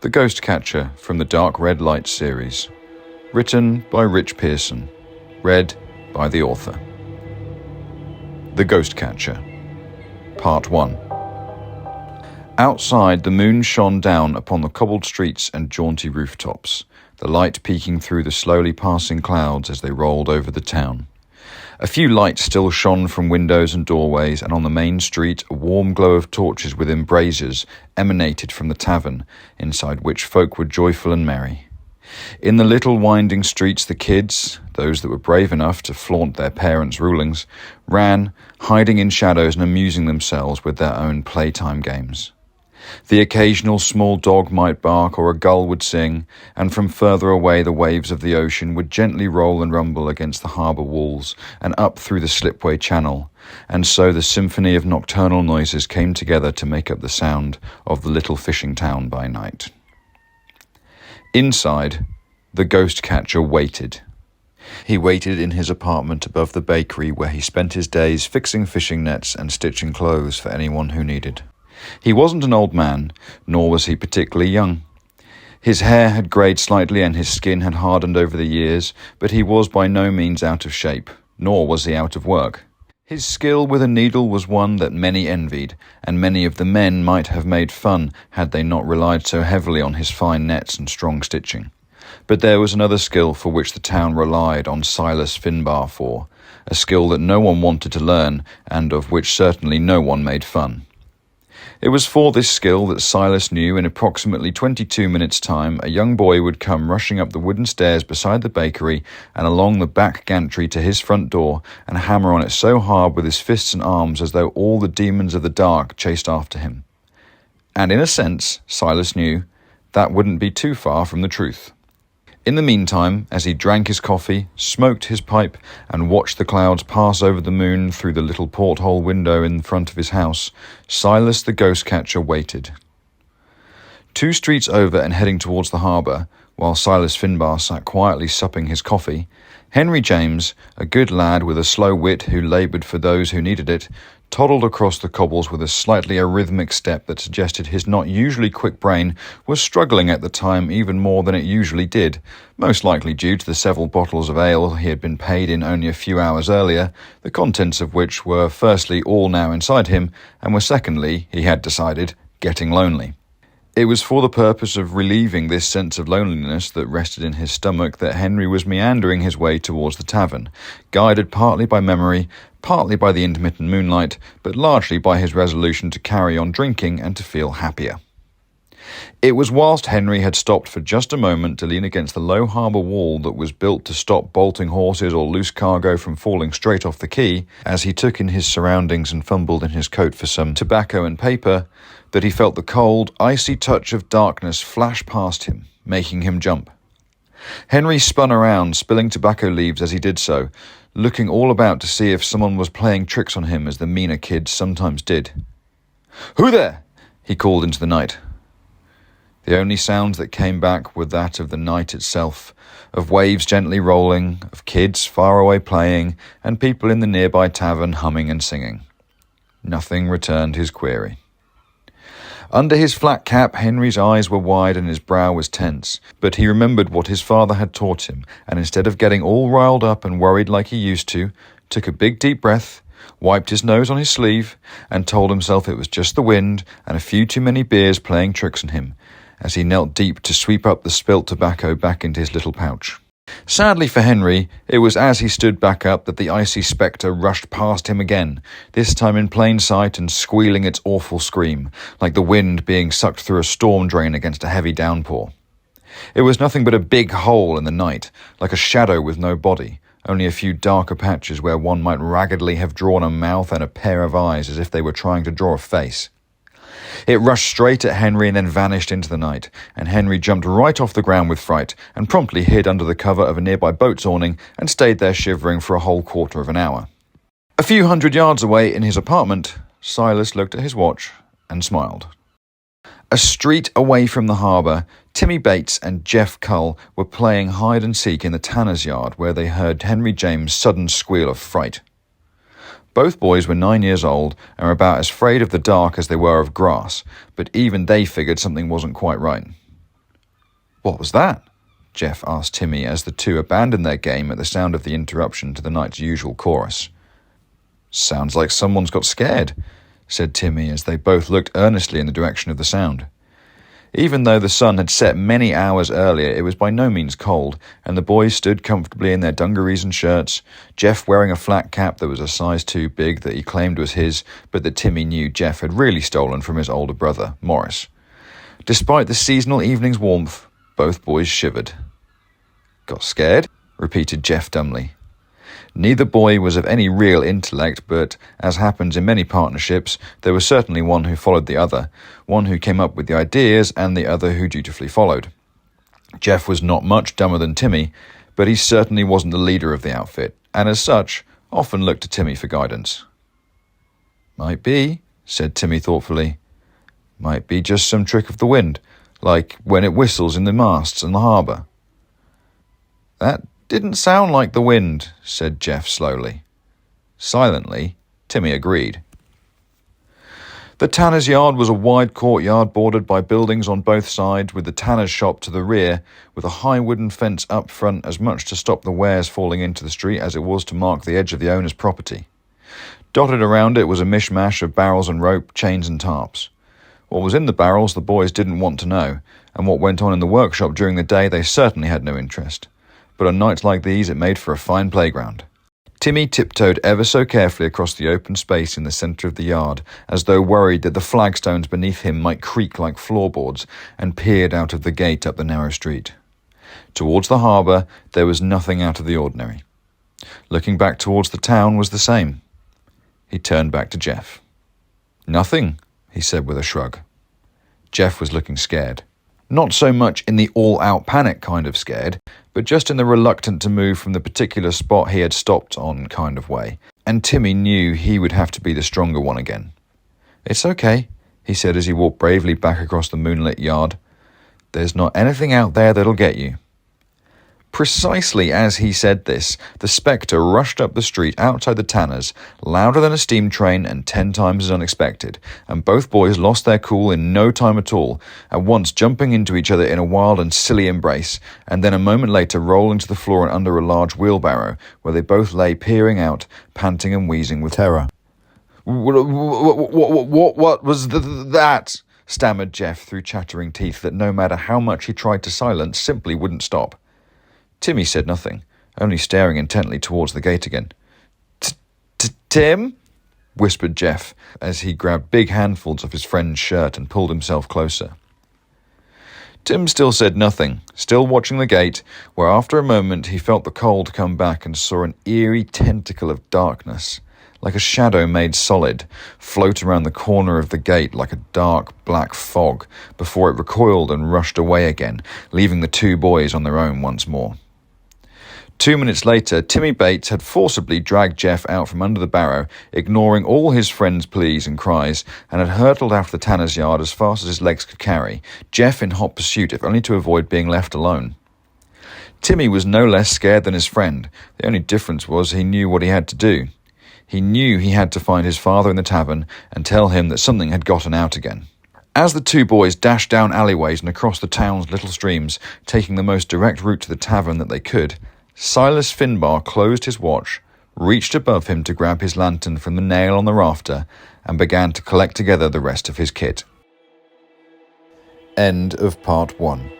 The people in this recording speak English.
The Ghost Catcher from the Dark Red Light series. Written by Rich Pearson. Read by the author. The Ghost Catcher. Part 1. Outside, the moon shone down upon the cobbled streets and jaunty rooftops, the light peeking through the slowly passing clouds as they rolled over the town. A few lights still shone from windows and doorways, and on the main street a warm glow of torches within braziers emanated from the tavern, inside which folk were joyful and merry. In the little winding streets the kids, those that were brave enough to flaunt their parents' rulings, ran, hiding in shadows and amusing themselves with their own playtime games. The occasional small dog might bark or a gull would sing, and from further away the waves of the ocean would gently roll and rumble against the harbour walls and up through the slipway channel, and so the symphony of nocturnal noises came together to make up the sound of the little fishing town by night. Inside, the ghost catcher waited. He waited in his apartment above the bakery where he spent his days fixing fishing nets and stitching clothes for anyone who needed. He wasn't an old man, nor was he particularly young. His hair had greyed slightly and his skin had hardened over the years, but he was by no means out of shape, nor was he out of work. His skill with a needle was one that many envied, and many of the men might have made fun had they not relied so heavily on his fine nets and strong stitching. But there was another skill for which the town relied on Silas Finbar for, a skill that no one wanted to learn, and of which certainly no one made fun. It was for this skill that Silas knew in approximately 22 minutes' time a young boy would come rushing up the wooden stairs beside the bakery and along the back gantry to his front door and hammer on it so hard with his fists and arms as though all the demons of the dark chased after him. And in a sense, Silas knew, that wouldn't be too far from the truth. In the meantime, as he drank his coffee, smoked his pipe, and watched the clouds pass over the moon through the little porthole window in front of his house, Silas the ghost catcher waited. 2 streets over and heading towards the harbour, while Silas Finbar sat quietly supping his coffee, Henry James, a good lad with a slow wit who laboured for those who needed it, toddled across the cobbles with a slightly arrhythmic step that suggested his not usually quick brain was struggling at the time even more than it usually did, most likely due to the several bottles of ale he had been paid in only a few hours earlier, the contents of which were firstly all now inside him, and were secondly, he had decided, getting lonely. It was for the purpose of relieving this sense of loneliness that rested in his stomach that Henry was meandering his way towards the tavern, guided partly by memory, partly by the intermittent moonlight, but largely by his resolution to carry on drinking and to feel happier. It was whilst Henry had stopped for just a moment to lean against the low harbour wall that was built to stop bolting horses or loose cargo from falling straight off the quay, as he took in his surroundings and fumbled in his coat for some tobacco and paper, that he felt the cold, icy touch of darkness flash past him, making him jump. Henry spun around, spilling tobacco leaves as he did so, looking all about to see if someone was playing tricks on him as the meaner kids sometimes did. "Who there?" he called into the night. The only sounds that came back were that of the night itself, of waves gently rolling, of kids far away playing, and people in the nearby tavern humming and singing. Nothing returned his query. Under his flat cap, Henry's eyes were wide and his brow was tense, but he remembered what his father had taught him, and instead of getting all riled up and worried like he used to, took a big deep breath, wiped his nose on his sleeve, and told himself it was just the wind and a few too many beers playing tricks on him, as he knelt deep to sweep up the spilt tobacco back into his little pouch. Sadly for Henry, it was as he stood back up that the icy spectre rushed past him again, this time in plain sight and squealing its awful scream, like the wind being sucked through a storm drain against a heavy downpour. It was nothing but a big hole in the night, like a shadow with no body, only a few darker patches where one might raggedly have drawn a mouth and a pair of eyes as if they were trying to draw a face. It rushed straight at Henry and then vanished into the night, and Henry jumped right off the ground with fright and promptly hid under the cover of a nearby boat's awning and stayed there shivering for a whole quarter of an hour. A few hundred yards away in his apartment, Silas looked at his watch and smiled. A street away from the harbour, Timmy Bates and Jeff Cull were playing hide-and-seek in the tanner's yard where they heard Henry James' sudden squeal of fright. Both boys were 9 years old and were about as afraid of the dark as they were of grass, but even they figured something wasn't quite right. "What was that?" Jeff asked Timmy as the two abandoned their game at the sound of the interruption to the night's usual chorus. "Sounds like someone's got scared," said Timmy as they both looked earnestly in the direction of the sound. Even though the sun had set many hours earlier, it was by no means cold, and the boys stood comfortably in their dungarees and shirts, Jeff wearing a flat cap that was a size too big that he claimed was his, but that Timmy knew Jeff had really stolen from his older brother, Morris. Despite the seasonal evening's warmth, both boys shivered. "Got scared?" repeated Jeff dumbly. Neither boy was of any real intellect, but, as happens in many partnerships, there was certainly one who followed the other, one who came up with the ideas and the other who dutifully followed. Jeff was not much dumber than Timmy, but he certainly wasn't the leader of the outfit, and as such, often looked to Timmy for guidance. "Might be," said Timmy thoughtfully. "Might be just some trick of the wind, like when it whistles in the masts in the harbour." "That didn't sound like the wind," said Jeff slowly. Silently, Timmy agreed. The tanner's yard was a wide courtyard bordered by buildings on both sides, with the tanner's shop to the rear, with a high wooden fence up front, as much to stop the wares falling into the street as it was to mark the edge of the owner's property. Dotted around it was a mishmash of barrels and rope, chains and tarps. What was in the barrels the boys didn't want to know, and what went on in the workshop during the day they certainly had no interest. But on nights like these it made for a fine playground. Timmy tiptoed ever so carefully across the open space in the centre of the yard, as though worried that the flagstones beneath him might creak like floorboards, and peered out of the gate up the narrow street. Towards the harbour there was nothing out of the ordinary. Looking back towards the town was the same. He turned back to Jeff. "Nothing," he said with a shrug. Jeff was looking scared. Not so much in the all-out panic kind of scared, but just in the reluctant to move from the particular spot he had stopped on kind of way, and Timmy knew he would have to be the stronger one again. "It's okay," he said as he walked bravely back across the moonlit yard. "There's not anything out there that'll get you." Precisely as he said this, the spectre rushed up the street outside the tanner's, louder than a steam train and 10 times as unexpected, and both boys lost their cool in no time at all, at once jumping into each other in a wild and silly embrace, and then a moment later rolling to the floor and under a large wheelbarrow, where they both lay peering out, panting and wheezing with terror. What was that?" stammered Jeff through chattering teeth that no matter how much he tried to silence simply wouldn't stop. Timmy said nothing, only staring intently towards the gate again. "Tim?" whispered Jeff, as he grabbed big handfuls of his friend's shirt and pulled himself closer. Tim still said nothing, still watching the gate, where after a moment he felt the cold come back and saw an eerie tentacle of darkness, like a shadow made solid, float around the corner of the gate like a dark black fog, before it recoiled and rushed away again, leaving the two boys on their own once more. 2 minutes later, Timmy Bates had forcibly dragged Jeff out from under the barrow, ignoring all his friend's pleas and cries, and had hurtled after the tanner's yard as fast as his legs could carry, Jeff in hot pursuit if only to avoid being left alone. Timmy was no less scared than his friend. The only difference was he knew what he had to do. He knew he had to find his father in the tavern and tell him that something had gotten out again. As the two boys dashed down alleyways and across the town's little streams, taking the most direct route to the tavern that they could, Silas Finbar closed his watch, reached above him to grab his lantern from the nail on the rafter, and began to collect together the rest of his kit. End of part 1.